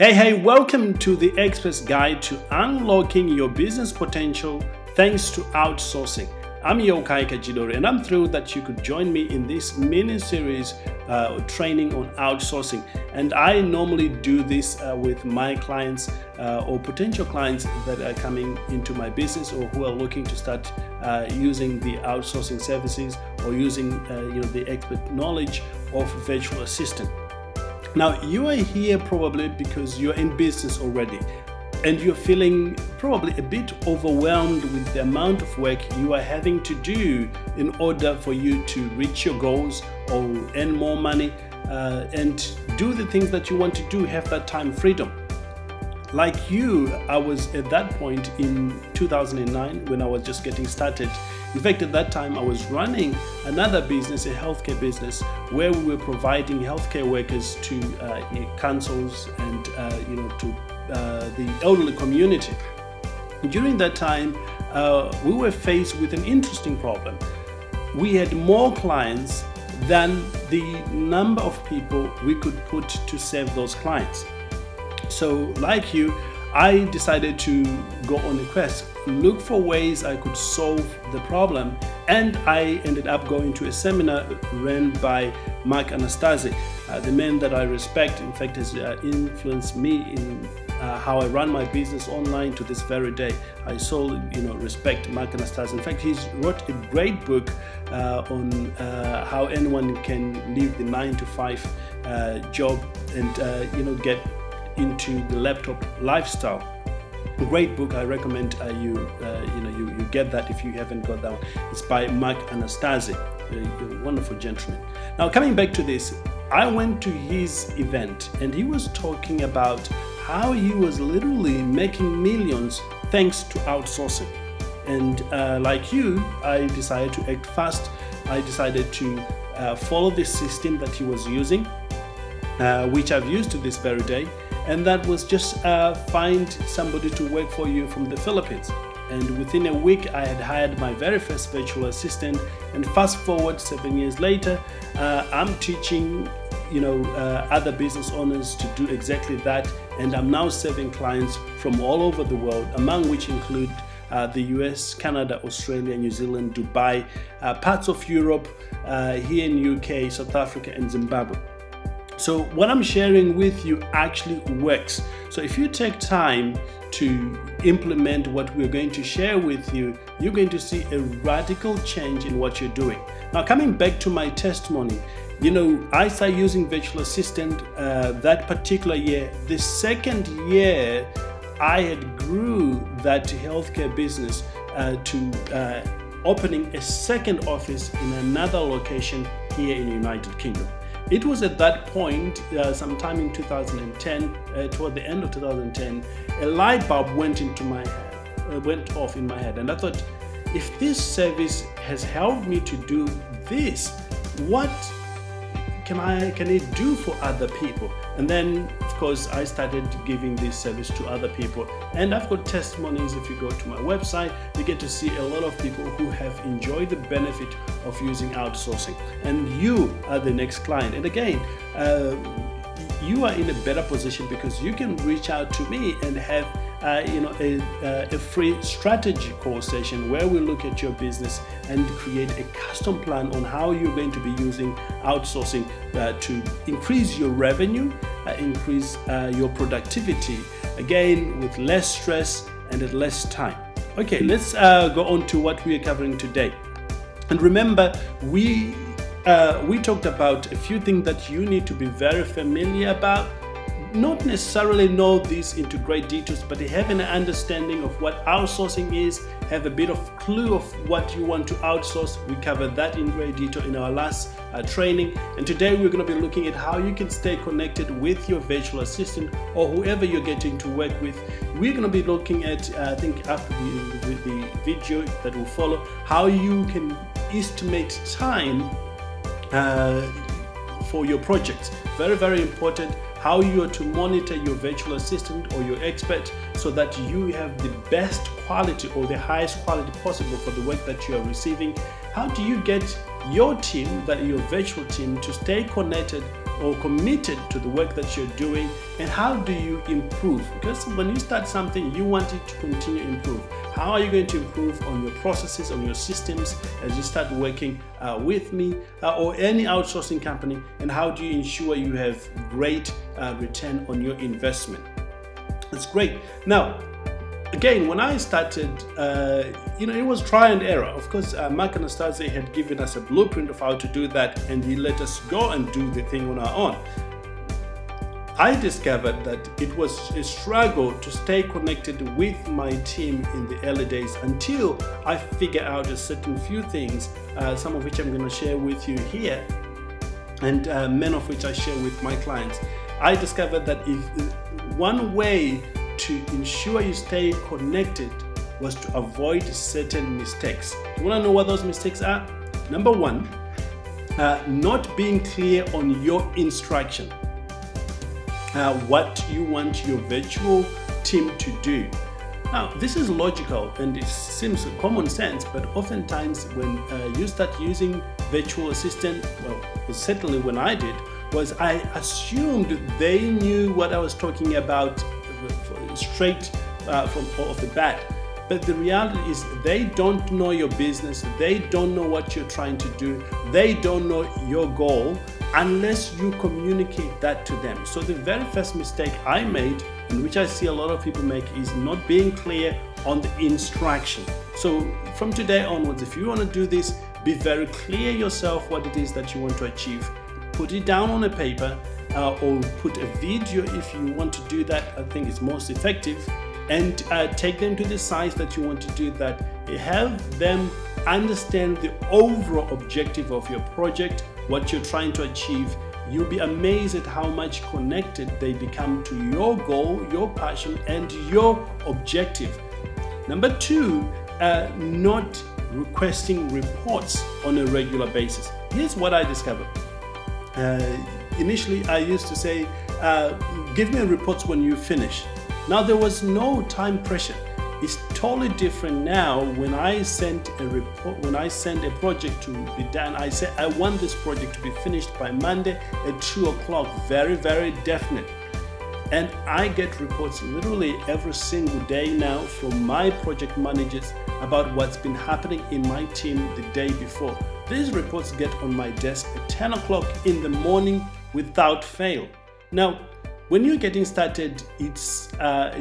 Hey, welcome to the Expert's Guide to Unlocking Your Business Potential Thanks to Outsourcing. I'm Yeukai+Kajidori, and I'm thrilled that you could join me in this mini-series training on outsourcing. And I normally do this with my clients or potential clients that are coming into my business or who are looking to start using the outsourcing services or using the expert knowledge of virtual assistant. Now, you are here probably because you're in business already and you're feeling probably a bit overwhelmed with the amount of work you are having to do in order for you to reach your goals or earn more money and do the things that you want to do, have that time freedom. Like you, I was at that point in 2009 when I was just getting started. In fact, at that time, I was running another business, a healthcare business, where we were providing healthcare workers to councils and to the elderly community. During that time, we were faced with an interesting problem. We had more clients than the number of people we could put to serve those clients. So, like you, I decided to go on a quest, look for ways I could solve the problem, and I ended up going to a seminar run by Mark Anastasi, the man that I respect. In fact, has influenced me in how I run my business online to this very day. I so respect Mark Anastasi. In fact, he's wrote a great book on how anyone can leave the 9-to-5 job and get into the laptop lifestyle. A great book. I recommend you get that if you haven't got that one. It's by Mark Anastasi, a wonderful gentleman. Now, coming back to this, I went to his event and he was talking about how he was literally making millions thanks to outsourcing. And like you, I decided to act fast. I decided to follow the system that he was using, which I've used to this very day. And that was just find somebody to work for you from the Philippines. And within a week, I had hired my very first virtual assistant. And fast forward 7 years later, I'm teaching other business owners to do exactly that. And I'm now serving clients from all over the world, among which include the US, Canada, Australia, New Zealand, Dubai, parts of Europe, here in UK, South Africa, and Zimbabwe. So what I'm sharing with you actually works. So if you take time to implement what we're going to share with you, you're going to see a radical change in what you're doing. Now, coming back to my testimony, I started using virtual assistant that particular year. The second year, I had grew that healthcare business to opening a second office in another location here in the United Kingdom. It was at that point, sometime in 2010, toward the end of 2010, a light bulb went off in my head, and I thought, if this service has helped me to do this, what can it do for other people? And then, of course, I started giving this service to other people. And I've got testimonies. If you go to my website, you get to see a lot of people who have enjoyed the benefit of using outsourcing. And you are the next client. And again, you are in a better position because you can reach out to me and have a free strategy call session where we look at your business and create a custom plan on how you're going to be using outsourcing to increase your revenue, increase your productivity, again with less stress and at less time. Okay, let's go on to what we are covering today. And remember, we talked about a few things that you need to be very familiar about. Not necessarily know this into great details, but have an understanding of what outsourcing is, have a bit of clue of what you want to outsource. We covered that in great detail in our last training. And today we're going to be looking at how you can stay connected with your virtual assistant or whoever you're getting to work with. We're going to be looking at, I think after the video that will follow, how you can estimate time for your projects. Very, very important. How you are to monitor your virtual assistant or your expert so that you have the best quality or the highest quality possible for the work that you are receiving. How do you get your team, your virtual team, to stay connected or committed to the work that you're doing, and how do you improve? Because when you start something, you want it to continue to improve. How are you going to improve on your processes, on your systems as you start working with me or any outsourcing company? And how do you ensure you have great return on your investment? That's great. Now, again, when I started, it was try and error. Of course, Mark Anastasia had given us a blueprint of how to do that, and he let us go and do the thing on our own. I discovered that it was a struggle to stay connected with my team in the early days until I figure out a certain few things, some of which I'm going to share with you here, and many of which I share with my clients. I discovered that if one way to ensure you stay connected was to avoid certain mistakes. You want to know what those mistakes are? Number one, not being clear on your instruction. What you want your virtual team to do. Now, this is logical and it seems common sense, but oftentimes when you start using virtual assistant, well, certainly when I did, was I assumed they knew what I was talking about straight from off the bat. But the reality is they don't know your business, they don't know what you're trying to do, they don't know your goal unless you communicate that to them. So the very first mistake I made, and which I see a lot of people make, is not being clear on the instruction. So from today onwards, if you want to do this, be very clear yourself what it is that you want to achieve. Put it down on a paper or put a video if you want to do that. I think it's most effective. And take them to the sites that you want to do that. Have them understand the overall objective of your project, what you're trying to achieve. You'll be amazed at how much connected they become to your goal, your passion, and your objective. Number two, not requesting reports on a regular basis. Here's what I discovered. Initially, I used to say, give me reports when you finish. Now, there was no time pressure. It's totally different now. When I send a report, when I send a project to be done, I say, I want this project to be finished by Monday at 2 o'clock. Very, very definite. And I get reports literally every single day now from my project managers about what's been happening in my team the day before. These reports get on my desk at 10 o'clock in the morning without fail. Now, when you're getting started, it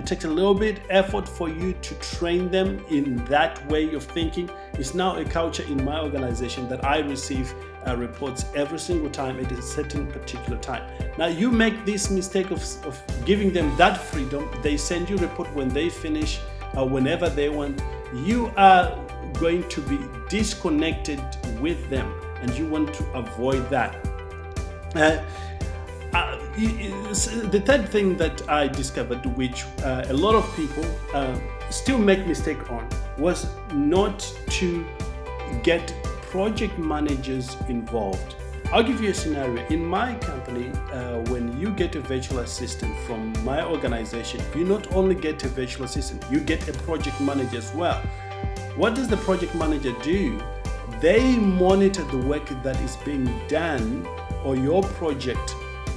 takes a little bit effort for you to train them in that way of thinking. It's now a culture in my organization that I receive reports every single time at a certain particular time. Now, you make this mistake of giving them that freedom. They send you a report when they finish, whenever they want. You are going to be disconnected with them, and you want to avoid that. The third thing that I discovered, which a lot of people still make mistake on, was not to get project managers involved. I'll give you a scenario. In my company, when you get a virtual assistant from my organization, you not only get a virtual assistant, you get a project manager as well. What does the project manager do? They monitor the work that is being done on your project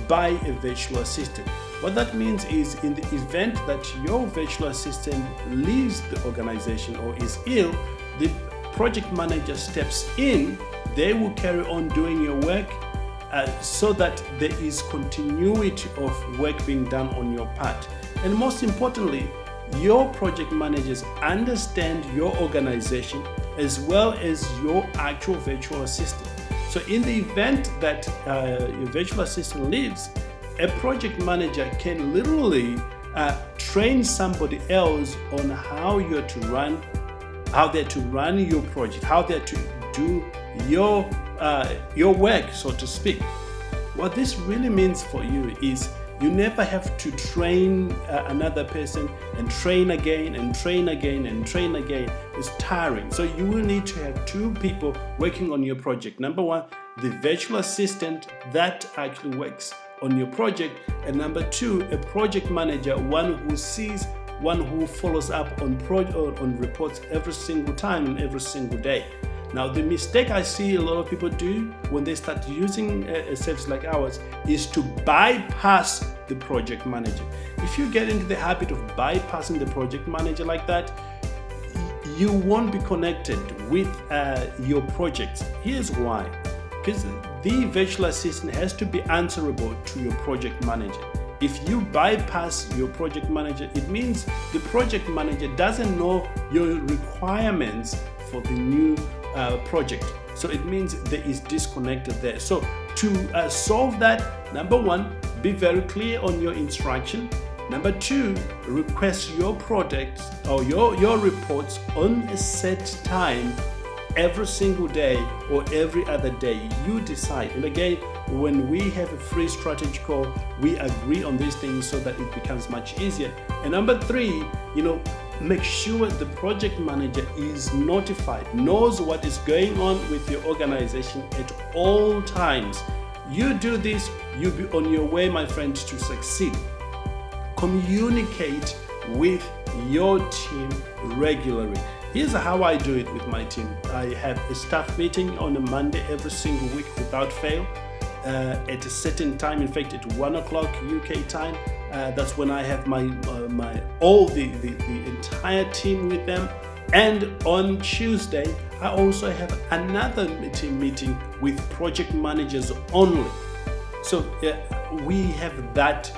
by a virtual assistant. What that means is, in the event that your virtual assistant leaves the organization or is ill, the project manager steps in. They will carry on doing your work so that there is continuity of work being done on your part. And most importantly, your project managers understand your organization as well as your actual virtual assistant. So in the event that your virtual assistant leaves, a project manager can literally train somebody else on how they're to run your project, how they're to do your work, so to speak. What this really means for you is you never have to train another person and train again and train again and train again. It's tiring. So you will need to have two people working on your project. Number one, the virtual assistant that actually works on your project. And number two, a project manager, one who sees, one who follows up on reports every single time and every single day. Now, the mistake I see a lot of people do when they start using a service like ours is to bypass the project manager. If you get into the habit of bypassing the project manager like that, you won't be connected with your projects. Here's why. Because the virtual assistant has to be answerable to your project manager. If you bypass your project manager, it means the project manager doesn't know your requirements for the new project. So it means there is disconnected there. So to solve that, number one, be very clear on your instruction. Number two, request your products or your reports on a set time every single day or every other day. You decide. And again, when we have a free strategy call, we agree on these things so that it becomes much easier. And number three, make sure the project manager is notified, knows what is going on with your organization at all times. You do this, you'll be on your way, my friends, to succeed. Communicate with your team regularly. Here's how I do it with my team. I have a staff meeting on a Monday every single week without fail at a certain time. In fact, at 1 o'clock UK time. That's when I have the entire team with them. And on Tuesday, I also have another team meeting with project managers only. So we have that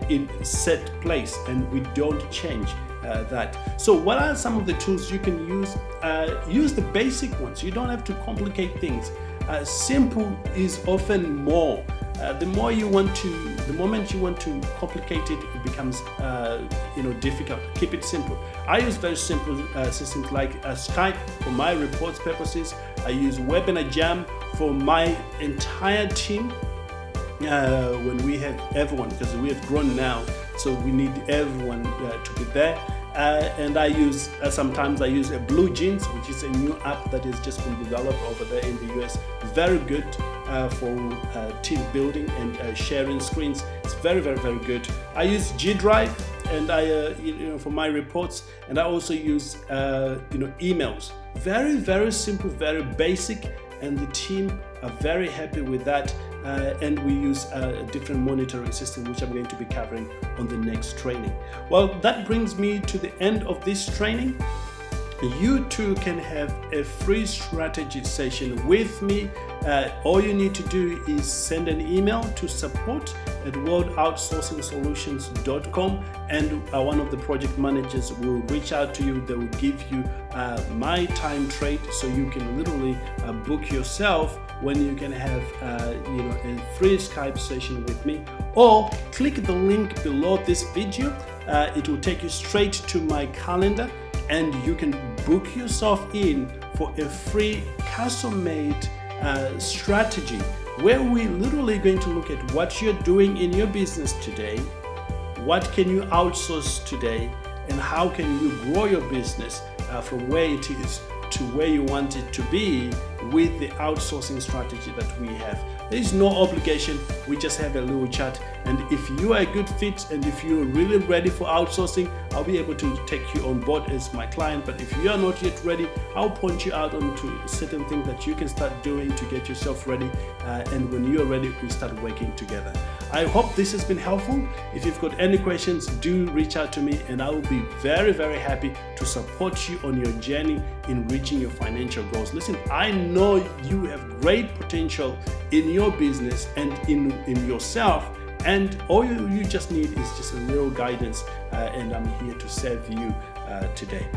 in set place, and we don't change that. So what are some of the tools you can use? Use the basic ones. You don't have to complicate things. Simple is often more. The moment you want to complicate it, it becomes difficult. Keep it simple. I use very simple systems like Skype for my reports purposes. I use Webinar Jam for my entire team. When we have everyone, because we have grown now, so we need everyone to be there. And I use sometimes I use a Blue Jeans, which is a new app that has just been developed over there in the US. Very good for team building and sharing screens. It's very, very, very good. I use G Drive and I for my reports, and I also use emails. Very, very simple, very basic, and the team are very happy with that. And we use a different monitoring system, which I'm going to be covering on the next training. Well, that brings me to the end of this training. You too can have a free strategy session with me. All you need to do is send an email to support@worldoutsourcingsolutions.com, and one of the project managers will reach out to you. They will give you my time trade, so you can literally book yourself when you can have a free Skype session with me, or click the link below this video. It will take you straight to my calendar, and you can book yourself in for a free custom-made strategy where we're literally going to look at what you're doing in your business today, what can you outsource today, and how can you grow your business from where it is to where you want it to be with the outsourcing strategy that we have. There is no obligation, we just have a little chat, and if you are a good fit and if you're really ready for outsourcing, I'll be able to take you on board as my client. But if you are not yet ready, I'll point you out onto certain things that you can start doing to get yourself ready, and when you're ready, we start working together. I hope this has been helpful. If you've got any questions, do reach out to me, and I will be very, very happy to support you on your journey in reaching your financial goals. Listen, I know you have great potential in your business and in yourself, and all you just need is just a little guidance, and I'm here to serve you today.